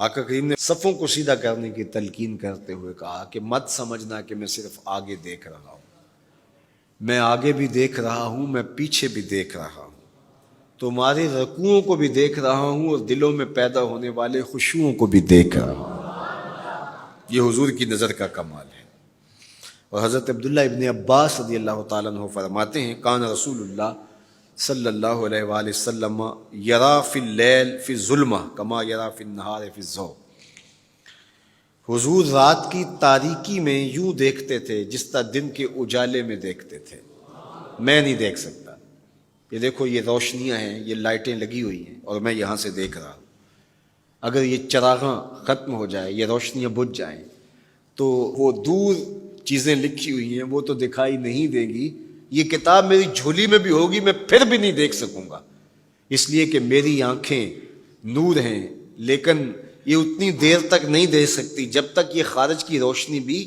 آقا کریم نے صفوں کو سیدھا کرنے کی تلقین کرتے ہوئے کہا کہ مت سمجھنا کہ میں صرف آگے دیکھ رہا ہوں، میں آگے بھی دیکھ رہا ہوں، میں پیچھے بھی دیکھ رہا ہوں، تمہارے رکوعوں کو بھی دیکھ رہا ہوں اور دلوں میں پیدا ہونے والے خشوعوں کو بھی دیکھ رہا ہوں۔ یہ حضور کی نظر کا کمال ہے۔ اور حضرت عبداللہ ابن عباس رضی اللہ تعالیٰ عنہ فرماتے ہیں کان رسول اللہ صلی اللہ علیہ وآلہ وسلم یرا فی اللیل فی الظلمہ کما یرا فی النہار فی الضوء۔ حضور رات کی تاریکی میں یوں دیکھتے تھے جس طرح دن کے اجالے میں دیکھتے تھے۔ میں نہیں دیکھ سکتا، یہ دیکھو یہ روشنیاں ہیں، یہ لائٹیں لگی ہوئی ہیں اور میں یہاں سے دیکھ رہا ہوں، اگر یہ چراغاں ختم ہو جائے، یہ روشنیاں بجھ جائیں تو وہ دور چیزیں لکھی ہوئی ہیں وہ تو دکھائی نہیں دیں گی، یہ کتاب میری جھولی میں بھی ہوگی میں پھر بھی نہیں دیکھ سکوں گا، اس لیے کہ میری آنکھیں نور ہیں، لیکن یہ اتنی دیر تک نہیں دیکھ سکتی جب تک یہ خارج کی روشنی بھی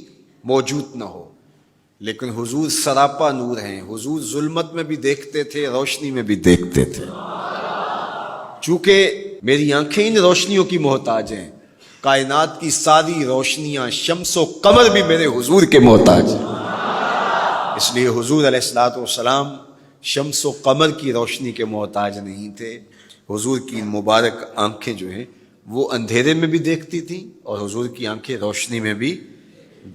موجود نہ ہو۔ لیکن حضور سراپا نور ہیں، حضور ظلمت میں بھی دیکھتے تھے، روشنی میں بھی دیکھتے تھے۔ چونکہ میری آنکھیں ان روشنیوں کی محتاج ہیں، کائنات کی ساری روشنیاں شمس و قمر بھی میرے حضور کے محتاج ہیں، اس لیے حضور علیہ الصلوۃ والسلام شمس و قمر کی روشنی کے محتاج نہیں تھے۔ حضور کی مبارک آنکھیں جو ہیں وہ اندھیرے میں بھی دیکھتی تھیں اور حضور کی آنکھیں روشنی میں بھی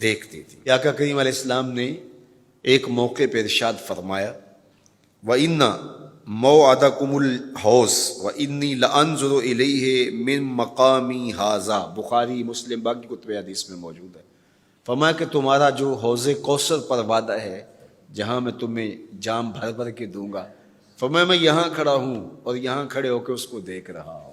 دیکھتی تھیں۔ آقا کریم علیہ السلام نے ایک موقع پہ ارشاد فرمایا وَإِنَّ مَوْعَدَكُمُ الْحَوْض وَإِنِّي لَأَنظُرُ إِلَيْهِ مِن مَقَامِي هَٰذَا، بخاری مسلم باقی کتب حدیث میں موجود ہے۔ فرمایا کہ تمہارا جو حوض کوثر پر وعدہ ہے جہاں میں تمہیں جام بھر بھر کے دوں گا، فرمایا میں یہاں کھڑا ہوں اور یہاں کھڑے ہو کے اس کو دیکھ رہا ہوں۔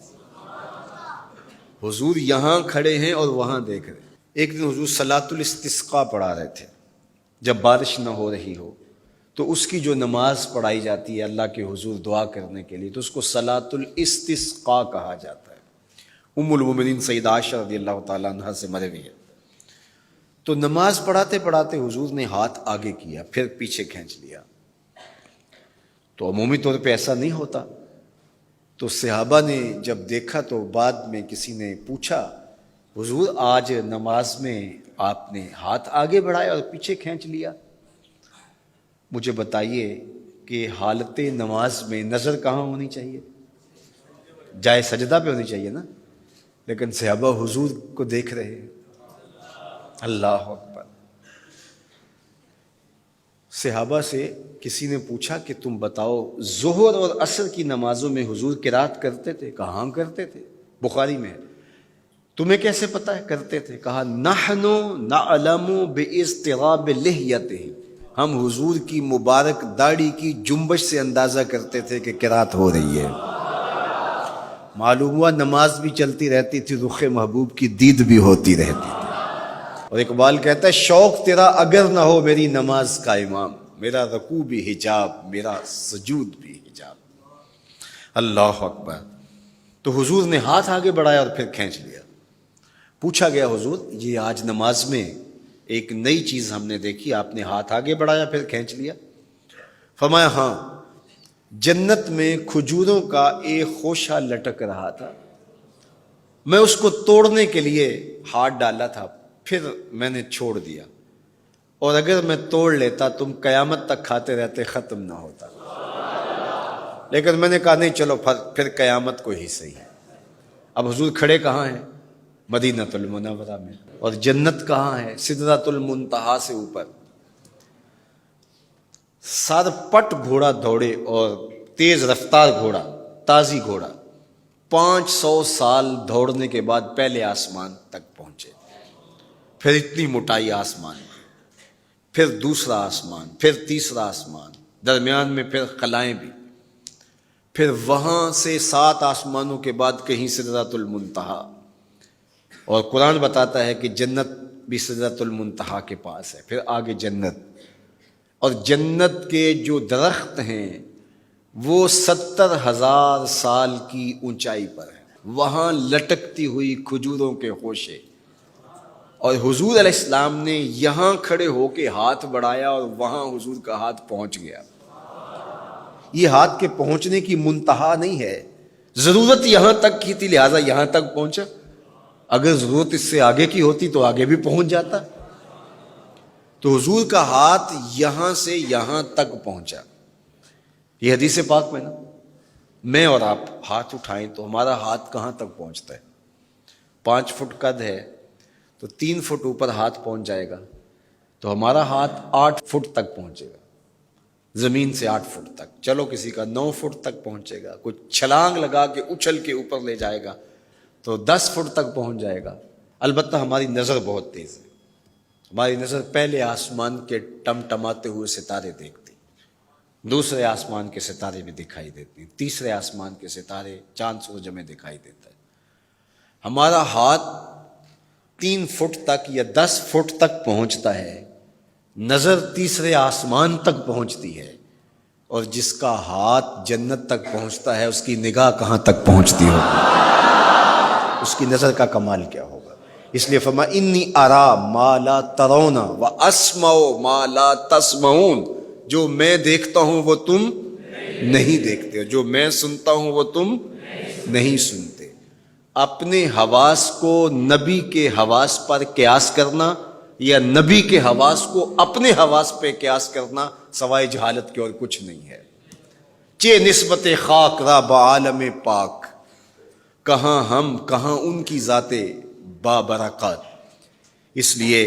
حضور یہاں کھڑے ہیں اور وہاں دیکھ رہے ہیں۔ ایک دن حضور صلاۃ الاستسقاء پڑھا رہے تھے، جب بارش نہ ہو رہی ہو تو اس کی جو نماز پڑھائی جاتی ہے اللہ کے حضور دعا کرنے کے لیے تو اس کو صلاۃ الاستسقاء کہا جاتا ہے۔ ام المومنین سیدہ عائشہ رضی اللہ تعالیٰ عنہ سے مروی ہے۔ تو نماز پڑھاتے پڑھاتے حضور نے ہاتھ آگے کیا پھر پیچھے کھینچ لیا، تو عمومی طور پہ ایسا نہیں ہوتا۔ تو صحابہ نے جب دیکھا تو بعد میں کسی نے پوچھا حضور آج نماز میں آپ نے ہاتھ آگے بڑھایا اور پیچھے کھینچ لیا، مجھے بتائیے کہ حالت نماز میں نظر کہاں ہونی چاہیے؟ جائے سجدہ پہ ہونی چاہیے نا، لیکن صحابہ حضور کو دیکھ رہے ہیں۔ اللہ اکبر۔ صحابہ سے کسی نے پوچھا کہ تم بتاؤ ظہر اور عصر کی نمازوں میں حضور قرات کرتے تھے؟ کہا ہاں کرتے تھے، بخاری میں ہے۔ تمہیں کیسے پتہ ہے کرتے تھے؟ کہا نحن نعلم باضطراب لحیتہ، ہم حضور کی مبارک داڑھی کی جنبش سے اندازہ کرتے تھے کہ قرات ہو رہی ہے۔ معلوم ہوا نماز بھی چلتی رہتی تھی، رخ محبوب کی دید بھی ہوتی رہتی تھی۔ اور اقبال کہتا ہے شوق تیرا اگر نہ ہو میری نماز کا امام، میرا رکوع بھی حجاب میرا سجود بھی حجاب۔ اللہ اکبر۔ تو حضور نے ہاتھ آگے بڑھایا اور پھر کھینچ لیا۔ پوچھا گیا حضور یہ آج نماز میں ایک نئی چیز ہم نے دیکھی، آپ نے ہاتھ آگے بڑھایا پھر کھینچ لیا؟ فرمایا ہاں، جنت میں کھجوروں کا ایک خوشہ لٹک رہا تھا، میں اس کو توڑنے کے لیے ہاتھ ڈالا تھا پھر میں نے چھوڑ دیا، اور اگر میں توڑ لیتا تم قیامت تک کھاتے رہتے ختم نہ ہوتا، لیکن میں نے کہا نہیں چلو پھر قیامت کو ہی صحیح۔ اب حضور کھڑے کہاں ہیں؟ مدینہ المنورہ میں، اور جنت کہاں ہے؟ سدرۃ المنتہا سے اوپر۔ سرپٹ گھوڑا دوڑے اور تیز رفتار گھوڑا، تازی گھوڑا، 500 سال دوڑنے کے بعد پہلے آسمان تک پہنچے، پھر اتنی موٹائی آسمان، پھر دوسرا آسمان، پھر تیسرا آسمان، درمیان میں پھر خلائیں بھی، پھر وہاں سے 7 آسمانوں کے بعد کہیں سدرۃ المنتہا۔ اور قرآن بتاتا ہے کہ جنت بھی سدرۃ المنتہا کے پاس ہے، پھر آگے جنت، اور جنت کے جو درخت ہیں وہ 70,000 سال کی اونچائی پر ہیں، وہاں لٹکتی ہوئی کھجوروں کے خوشے، اور حضور علیہ السلام نے یہاں کھڑے ہو کے ہاتھ بڑھایا اور وہاں حضور کا ہاتھ پہنچ گیا۔ یہ ہاتھ کے پہنچنے کی منتہا نہیں ہے، ضرورت یہاں تک کی تھی لہٰذا یہاں تک پہنچا، اگر ضرورت اس سے آگے کی ہوتی تو آگے بھی پہنچ جاتا. تو حضور کا ہاتھ یہاں سے یہاں تک پہنچا. یہ حدیث پاک میں نا، میں اور آپ ہاتھ اٹھائیں تو ہمارا ہاتھ کہاں تک پہنچتا ہے؟ 5 فٹ قد ہے تو 3 فٹ اوپر ہاتھ پہنچ جائے گا، تو ہمارا ہاتھ 8 فٹ تک پہنچے گا، زمین سے 8 فٹ تک. چلو کسی کا 9 فٹ تک پہنچے گا، کوئی چھلانگ لگا کے اچھل کے اوپر لے جائے گا تو 10 فٹ تک پہنچ جائے گا. البتہ ہماری نظر بہت تیز ہے، ہماری نظر پہلے آسمان کے ٹمٹماتے ہوئے ستارے دیکھتی، دوسرے آسمان کے ستارے بھی دکھائی دیتی، تیسرے آسمان کے ستارے چاند سورج میں دکھائی دیتا ہے. ہمارا ہاتھ 3 فٹ تک یا 10 فٹ تک پہنچتا ہے، نظر تیسرے آسمان تک پہنچتی ہے، اور جس کا ہاتھ جنت تک پہنچتا ہے اس کی نگاہ کہاں تک پہنچتی ہوگی، اس کی نظر کا کمال کیا ہوگا. اس لیے فرمایا انی ارا ما لا ترون واسمع ما لا تسمعون، جو میں دیکھتا ہوں وہ تم نہیں دیکھتے، جو میں سنتا ہوں وہ تم نہیں سنتے. اپنے حواس کو نبی کے حواس پر قیاس کرنا یا نبی کے حواس کو اپنے حواس پہ قیاس کرنا سوائے جہالت کے اور کچھ نہیں ہے. چے نسبت خاک را بعالم پاک، کہاں ہم کہاں ان کی ذات بابرکات. اس لیے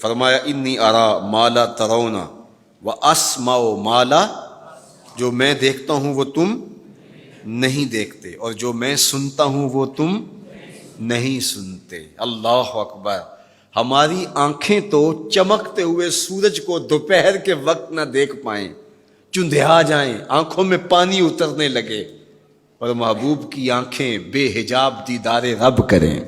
فرمایا انی ارا ما لا ترون واسمع ما لا، جو میں دیکھتا ہوں وہ تم نہیں دیکھتے، اور جو میں سنتا ہوں وہ تم نہیں سنتے. اللہ اکبر. ہماری آنکھیں تو چمکتے ہوئے سورج کو دوپہر کے وقت نہ دیکھ پائیں، چندھیا جائیں، آنکھوں میں پانی اترنے لگے، اور محبوب کی آنکھیں بے حجاب دیدار رب کریں.